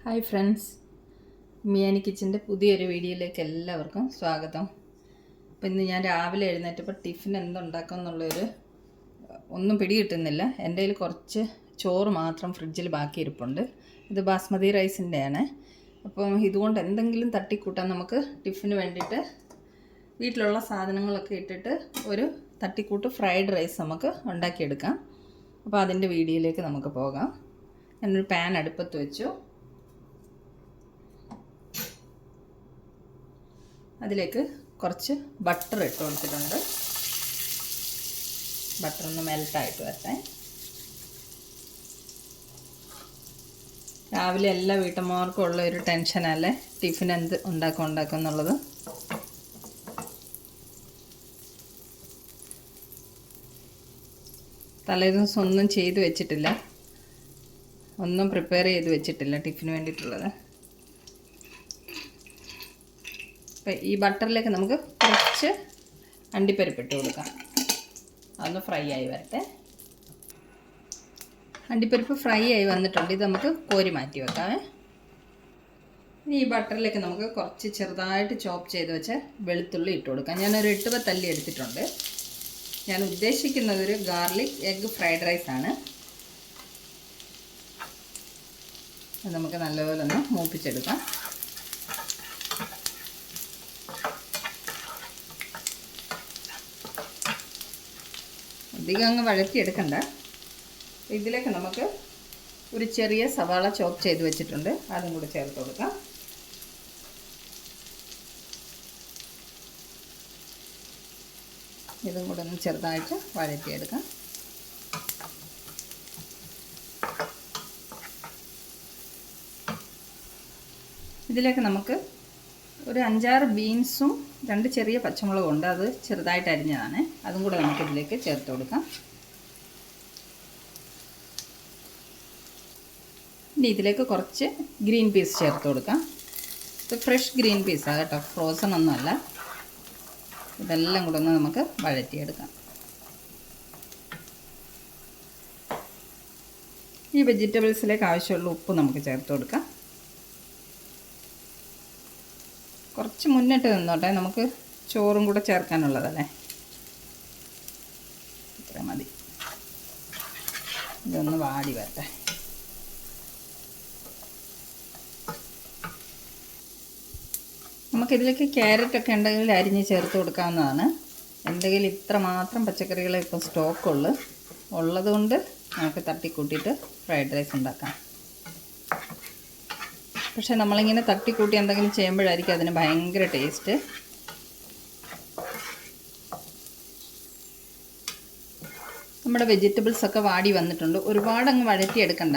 Hi friends, മിയാനി കിച്ചൻ്റെ പുതിയൊരു വീഡിയോയിലേക്ക് എല്ലാവർക്കും സ്വാഗതം. അപ്പോൾ ഇന്ന് ഞാൻ രാവിലെ എഴുന്നേറ്റപ്പോൾ ടിഫിൻ എന്തുണ്ടാക്കും എന്നുള്ളൊരു ഒന്നും പിടികിട്ടുന്നില്ല. എൻ്റെ കയ്യിൽ കുറച്ച് ചോറ് മാത്രം ഫ്രിഡ്ജിൽ ബാക്കി ഇരിപ്പുണ്ട്. ഇത് ബാസ്മതി റൈസിൻ്റെയാണ്. അപ്പം ഇതുകൊണ്ട് എന്തെങ്കിലും തട്ടിക്കൂട്ടാൻ നമുക്ക് ടിഫിന് വേണ്ടിയിട്ട് വീട്ടിലുള്ള സാധനങ്ങളൊക്കെ ഇട്ടിട്ട് ഒരു തട്ടിക്കൂട്ട് ഫ്രൈഡ് റൈസ് നമുക്ക് ഉണ്ടാക്കിയെടുക്കാം. അപ്പോൾ അതിൻ്റെ വീഡിയോയിലേക്ക് നമുക്ക് പോകാം. ഞാനൊരു പാൻ അടുപ്പത്ത് വെച്ചു. അതിലേക്ക് കുറച്ച് ബട്ടർ ഇട്ട് കൊടുത്തിട്ടുണ്ട്. ബട്ടർ ഒന്ന് മെൽട്ടായിട്ട് വരട്ടെ. രാവിലെ എല്ലാ വീട്ടമ്മമാർക്കും ഉള്ള ഒരു ടെൻഷനല്ലേ ടിഫിൻ എന്ത് ഉണ്ടാക്കും എന്നുള്ളത്. തലേദിവസം ഒന്നും ചെയ്ത് വെച്ചിട്ടില്ല, ഒന്നും പ്രിപ്പയർ ചെയ്ത് വെച്ചിട്ടില്ല ടിഫിന് വേണ്ടിയിട്ടുള്ളത്. അപ്പം ഈ ബട്ടറിലേക്ക് നമുക്ക് കുറച്ച് അണ്ടിപ്പരിപ്പ് ഇട്ട് കൊടുക്കാം. അതൊന്ന് ഫ്രൈ ആയി വരട്ടെ. അണ്ടിപ്പരിപ്പ് ഫ്രൈ ആയി വന്നിട്ടുണ്ട്. ഇത് നമുക്ക് കോരി മാറ്റി വെക്കാം. ഇനി ഈ ബട്ടറിലേക്ക് നമുക്ക് കുറച്ച് ചെറുതായിട്ട് ചോപ്പ് ചെയ്ത് വെച്ച് വെളുത്തുള്ളി ഇട്ട് കൊടുക്കാം. ഞാനൊരു 8 തല്ലി എടുത്തിട്ടുണ്ട്. ഞാൻ ഉദ്ദേശിക്കുന്നത് ഒരു ഗാർലിക് എഗ് ഫ്രൈഡ് റൈസാണ്. അത് നമുക്ക് നല്ലപോലെ ഒന്ന് മൂപ്പിച്ചെടുക്കാം. അധികം അങ്ങ് വഴറ്റിയെടുക്കണ്ട. ഇതിലേക്ക് നമുക്ക് ഒരു ചെറിയ സവാള ചോപ്പ് ചെയ്ത് വെച്ചിട്ടുണ്ട്, അതും കൂടി ചേർത്ത് കൊടുക്കാം. ഇതും കൂടെ ഒന്ന് ചെറുതായിട്ട് വഴറ്റിയെടുക്കാം. ഇതിലേക്ക് നമുക്ക് ഒരു 5-6 ബീൻസും 2 ചെറിയ പച്ചമുളകും ഉണ്ട്, അത് ചെറുതായിട്ട് അരിഞ്ഞതാണ്. അതും കൂടെ നമുക്ക് ഇതിലേക്ക് ചേർത്ത് കൊടുക്കാം. ഇനി ഇതിലേക്ക് കുറച്ച് ഗ്രീൻ പീസ് ചേർത്ത് കൊടുക്കാം. ഇത് ഫ്രഷ് ഗ്രീൻ പീസാണ് കേട്ടോ, ഫ്രോസൺ ഒന്നുമല്ല. ഇതെല്ലാം കൂടെ ഒന്ന് നമുക്ക് വഴറ്റിയെടുക്കാം. ഈ വെജിറ്റബിൾസിലേക്ക് ആവശ്യമുള്ള ഉപ്പ് നമുക്ക് ചേർത്ത് കൊടുക്കാം. കുറച്ച് മുന്നിട്ട് നിന്നോട്ടെ, നമുക്ക് ചോറും കൂടെ ചേർക്കാനുള്ളതല്ലേ. ഇത്ര മതി. ഇതൊന്ന് വാടി വരട്ടെ. നമുക്കിതിലേക്ക് ക്യാരറ്റൊക്കെ ഉണ്ടെങ്കിൽ അരിഞ്ഞ് ചേർത്ത് കൊടുക്കാവുന്നതാണ്. എന്തെങ്കിലും ഇത്ര മാത്രം പച്ചക്കറികൾ ഇപ്പോൾ ഉള്ളതുകൊണ്ട് നമുക്ക് തട്ടിക്കൂട്ടിയിട്ട് ഫ്രൈഡ് റൈസ് ഉണ്ടാക്കാം. പക്ഷെ നമ്മളിങ്ങനെ തട്ടിക്കൂട്ടി എന്തെങ്കിലും ചെയ്യുമ്പോഴായിരിക്കും അതിന് ഭയങ്കര ടേസ്റ്റ്. നമ്മുടെ വെജിറ്റബിൾസൊക്കെ വാടി വന്നിട്ടുണ്ട്. ഒരുപാട് അങ്ങ് വഴറ്റിയെടുക്കണ്ട.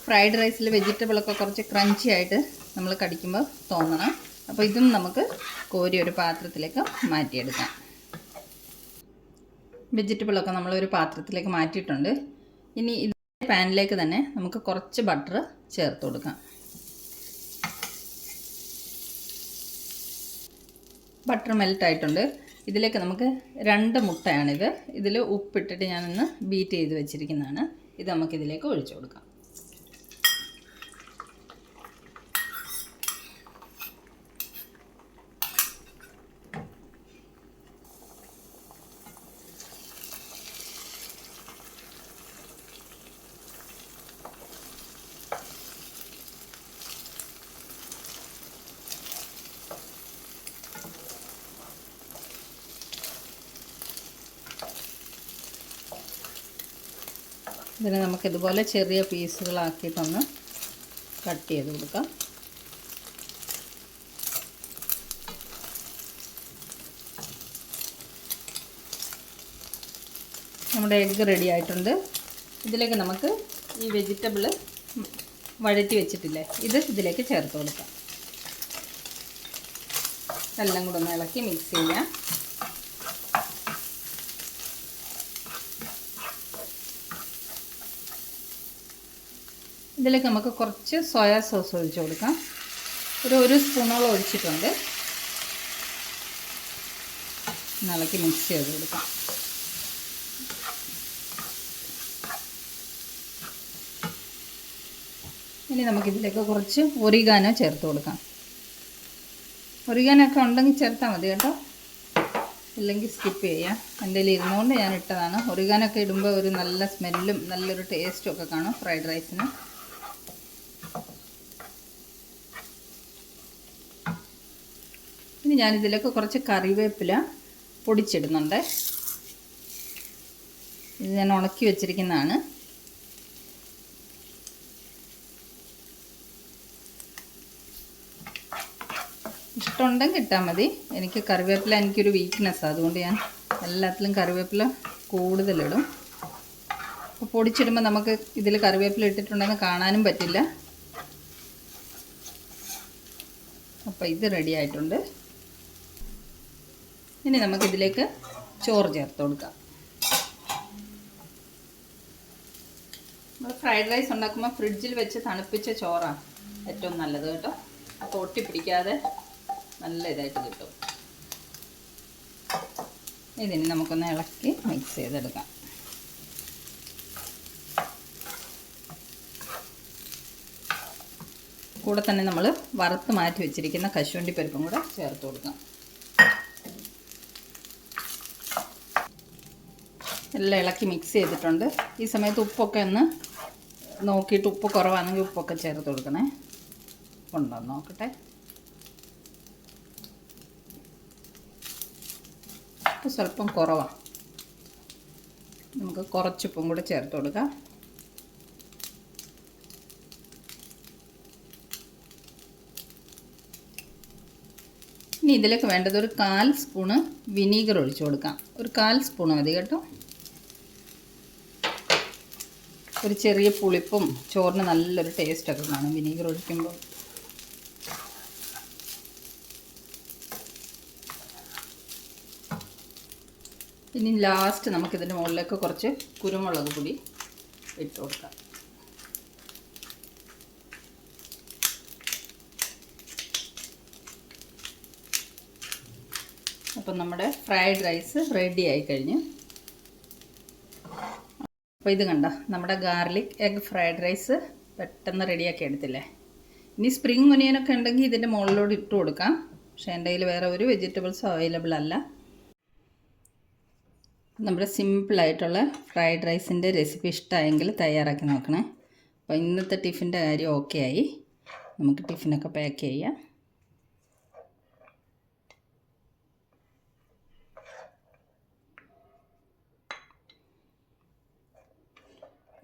ഫ്രൈഡ് റൈസിൽ വെജിറ്റബിളൊക്കെ കുറച്ച് ക്രഞ്ചി ആയിട്ട് നമ്മൾ കടിക്കുമ്പോൾ തോന്നണം. അപ്പോൾ ഇതും നമുക്ക് കോരി ഒരു പാത്രത്തിലേക്ക് മാറ്റിയെടുക്കാം. വെജിറ്റബിളൊക്കെ നമ്മളൊരു പാത്രത്തിലേക്ക് മാറ്റിയിട്ടുണ്ട്. ഇനി ഇതേ പാനിലേക്ക് തന്നെ നമുക്ക് കുറച്ച് ബട്ടർ ചേർത്ത് കൊടുക്കാം. ബട്ടർ മെൽട്ടായിട്ടുണ്ട്. ഇതിലേക്ക് നമുക്ക് 2 മുട്ടയാണിത്. ഇതിൽ ഉപ്പിട്ടിട്ട് ഞാനൊന്ന് ബീറ്റ് ചെയ്ത് വെച്ചിരിക്കുന്നതാണ്. ഇത് നമുക്കിതിലേക്ക് ഒഴിച്ചു കൊടുക്കാം. ഇതിനെ നമുക്കിതുപോലെ ചെറിയ പീസുകളാക്കിയിട്ടൊന്ന് കട്ട് ചെയ്ത് കൊടുക്കാം. നമ്മുടെ എഗ്ഗ് റെഡി ആയിട്ടുണ്ട്. ഇതിലേക്ക് നമുക്ക് ഈ വെജിറ്റബിൾ വഴറ്റി വെച്ചിട്ടില്ലേ, ഇത് ഇതിലേക്ക് ചേർത്ത് കൊടുക്കാം. എല്ലാം കൂടെ ഒന്ന് ഇളക്കി മിക്സ് ചെയ്യാം. ഇതിലേക്ക് നമുക്ക് കുറച്ച് സോയാ സോസ് ഒഴിച്ച് കൊടുക്കാം. ഒരു സ്പൂണോളം ഒഴിച്ചിട്ടുണ്ട്. ഇളക്കി മിക്സ് ചെയ്ത് കൊടുക്കാം. ഇനി നമുക്കിതിലേക്ക് കുറച്ച് ഒറിഗാനോ ചേർത്ത് കൊടുക്കാം. ഒറിഗാനോ ഒക്കെ ഉണ്ടെങ്കിൽ ചേർത്താൽ മതി കേട്ടോ, ഇല്ലെങ്കിൽ സ്കിപ്പ് ചെയ്യാം. എൻ്റെ കയ്യിൽ ഇരുന്നുകൊണ്ട് ഞാൻ ഇട്ടതാണ്. ഒറിഗാനോ ഒക്കെ ഇടുമ്പോൾ ഒരു നല്ല സ്മെല്ലും നല്ലൊരു ടേസ്റ്റും ഒക്കെ കാണും ഫ്രൈഡ് റൈസിന്. ഇനി ഞാനിതിലേക്ക് കുറച്ച് കറിവേപ്പില പൊടിച്ചിടുന്നുണ്ട്. ഇത് ഞാൻ ഉണക്കി വെച്ചിരിക്കുന്നതാണ്. ഇഷ്ടമുണ്ടെങ്കിൽ ഇട്ടാൽ മതി. എനിക്ക് കറിവേപ്പില എനിക്കൊരു വീക്ക്നെസ്സാണ്, അതുകൊണ്ട് ഞാൻ എല്ലാത്തിലും കറിവേപ്പില കൂടുതലിടും. അപ്പോൾ പൊടിച്ചിടുമ്പോൾ നമുക്ക് ഇതിൽ കറിവേപ്പില ഇട്ടിട്ടുണ്ടെന്ന് കാണാനും പറ്റില്ല. അപ്പോൾ ഇത് റെഡി ആയിട്ടുണ്ട്. ഇനി നമുക്കിതിലേക്ക് ചോറ് ചേർത്ത് കൊടുക്കാം. നമ്മൾ ഫ്രൈഡ് റൈസ് ഉണ്ടാക്കുമ്പോൾ ഫ്രിഡ്ജിൽ വെച്ച് തണുപ്പിച്ച ചോറാണ് ഏറ്റവും നല്ലത് കേട്ടോ. അപ്പോൾ ഒട്ടിപ്പിടിക്കാതെ നല്ല ഇതായിട്ട് കിട്ടും. ഇതിന് നമുക്കൊന്ന് ഇളക്കി മിക്സ് ചെയ്തെടുക്കാം. കൂടെ തന്നെ നമ്മൾ വറുത്ത് മാറ്റി വെച്ചിരിക്കുന്ന കശുവണ്ടി പരിപ്പും കൂടെ ചേർത്ത് കൊടുക്കാം. എല്ലാം ഇളക്കി മിക്സ് ചെയ്തിട്ടുണ്ട്. ഈ സമയത്ത് ഉപ്പൊക്കെ ഒന്ന് നോക്കിയിട്ട് ഉപ്പ് കുറവാണെങ്കിൽ ഉപ്പൊക്കെ ചേർത്ത് കൊടുക്കണേ. ഉണ്ടോ നോക്കട്ടെ. ഉപ്പ് സ്വല്പം കുറവാണ്, നമുക്ക് കുറച്ചുപ്പും കൂടെ ചേർത്ത് കൊടുക്കാം. ഇനി ഇതിലേക്ക് വേണ്ടത് ഒരു 1/4 സ്പൂണ് വിനീഗർ ഒഴിച്ചു കൊടുക്കാം. ഒരു 1/4 സ്പൂൺ മതി കേട്ടോ. ഒരു ചെറിയ പുളിപ്പും ചോറിന് നല്ലൊരു ടേസ്റ്റൊക്കെ കാണും വിനീഗർ ഒഴിക്കുമ്പോൾ. ഇനി ലാസ്റ്റ് നമുക്കിതിൻ്റെ മുകളിലേക്ക് കുറച്ച് കുരുമുളക് പൊടി ഇട്ട് കൊടുക്കാം. അപ്പം നമ്മുടെ ഫ്രൈഡ് റൈസ് റെഡി ആയി കഴിഞ്ഞു. അപ്പോൾ ഇത് കണ്ടോ, നമ്മുടെ ഗാർലിക് എഗ് ഫ്രൈഡ് റൈസ് പെട്ടെന്ന് റെഡിയാക്കി എടുത്തില്ലേ. ഇനി സ്പ്രിംഗ് ഒനിയനൊക്കെ ഉണ്ടെങ്കിൽ ഇതിൻ്റെ മുകളിലോട്ട് ഇട്ട് കൊടുക്കാം. പക്ഷേ എൻ്റെ കയ്യിൽ വേറെ ഒരു വെജിറ്റബിൾസും അവൈലബിൾ അല്ല. നമ്മുടെ സിമ്പിളായിട്ടുള്ള ഫ്രൈഡ് റൈസിൻ്റെ റെസിപ്പി ഇഷ്ടമായെങ്കിൽ തയ്യാറാക്കി നോക്കണേ. അപ്പോൾ ഇന്നത്തെ ടിഫിൻ്റെ കാര്യം ഓക്കെ ആയി. നമുക്ക് ടിഫിനൊക്കെ പാക്ക് ചെയ്യാം.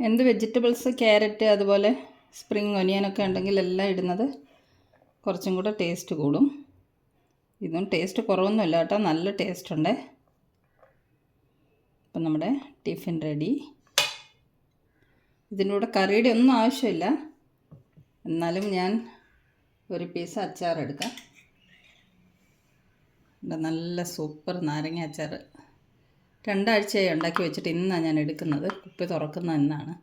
എന്ത് വെജിറ്റബിൾസ്, ക്യാരറ്റ്, അതുപോലെ സ്പ്രിംഗ് ഒനിയനൊക്കെ ഉണ്ടെങ്കിൽ എല്ലാം ഇടുന്നത് കുറച്ചും കൂടെ ടേസ്റ്റ് കൂടും. ഇതും ടേസ്റ്റ് കുറവൊന്നുമില്ല കേട്ടോ, നല്ല ടേസ്റ്റ് ഉണ്ട്. അപ്പം നമ്മുടെ ടിഫിൻ റെഡി. ഇതിൻ്റെ കൂടെ കറിയുടെ ഒന്നും ആവശ്യമില്ല, എന്നാലും ഞാൻ ഒരു പീസ് അച്ചാർ എടുക്കാം. നല്ല സൂപ്പർ നാരങ്ങ അച്ചാർ 2 ആഴ്ചയായി ഉണ്ടാക്കി വെച്ചിട്ട് ഇന്നാണ് ഞാൻ എടുക്കുന്നത്. കുപ്പി തുറക്കുന്ന ഇന്നാണ്.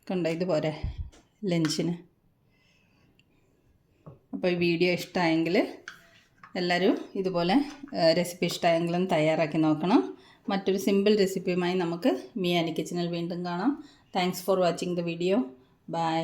കണ്ടോ, ഇതുപോലെ ലഞ്ചിന്. അപ്പോൾ ഈ വീഡിയോ ഇഷ്ടമായെങ്കിൽ എല്ലാവരും ഇതുപോലെ റെസിപ്പി ഇഷ്ടമായെങ്കിലും തയ്യാറാക്കി നോക്കണം. മറ്റൊരു സിമ്പിൾ റെസിപ്പിയുമായി നമുക്ക് മിയാനി കിച്ചണിൽ വീണ്ടും കാണാം. Thanks for watching the video. By.